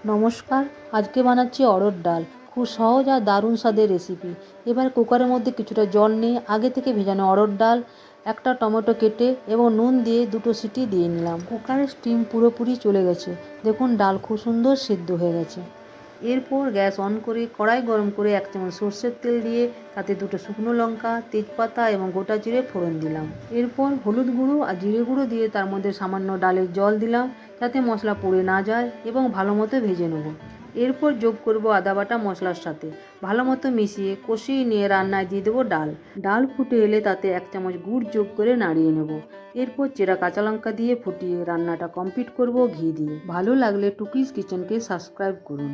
নমস্কার, আজকে বানাচ্ছি অড়হর ডাল। খুব সহজ আর দারুণ স্বাদের রেসিপি। এবার কুকারের মধ্যে কিছুটা জল নিয়ে আগে থেকে ভেজানো অড়হর ডাল, একটা টমেটো কেটে এবং নুন দিয়ে দুটো সিটি দিয়ে নিলাম। কুকারের স্টিম পুরোপুরি চলে গেছে। দেখুন ডাল খুব সুন্দর সিদ্ধ হয়ে গেছে। এরপর গ্যাস অন করে কড়াই গরম করে 1 চামচ সর্ষের তেল দিয়ে তাতে দুটো শুকনো লঙ্কা, তেজপাতা এবং গোটা জিরে ফোড়ন দিলাম। এরপর হলুদ গুঁড়ো আর জিরে গুঁড়ো দিয়ে তার মধ্যে সামান্য ডালের জল দিলাম যাতে মশলা পুড়ে না যায় এবং ভালো মতো ভেজে নেব। এরপর যোগ করব আদা বাটা মশলার সাথে, ভালো মতো মিশিয়ে কষিয়ে নিয়ে রান্নায় দিয়ে দেবো ডাল। ডাল ফুটে এলে তাতে 1 চামচ গুড় যোগ করে নাড়িয়ে নেব। এরপর চেরা কাঁচা লঙ্কা দিয়ে ফুটিয়ে রান্নাটা কমপ্লিট করব ঘি দিয়ে। ভালো লাগলে টুকিস কিচেনকে সাবস্ক্রাইব করুন।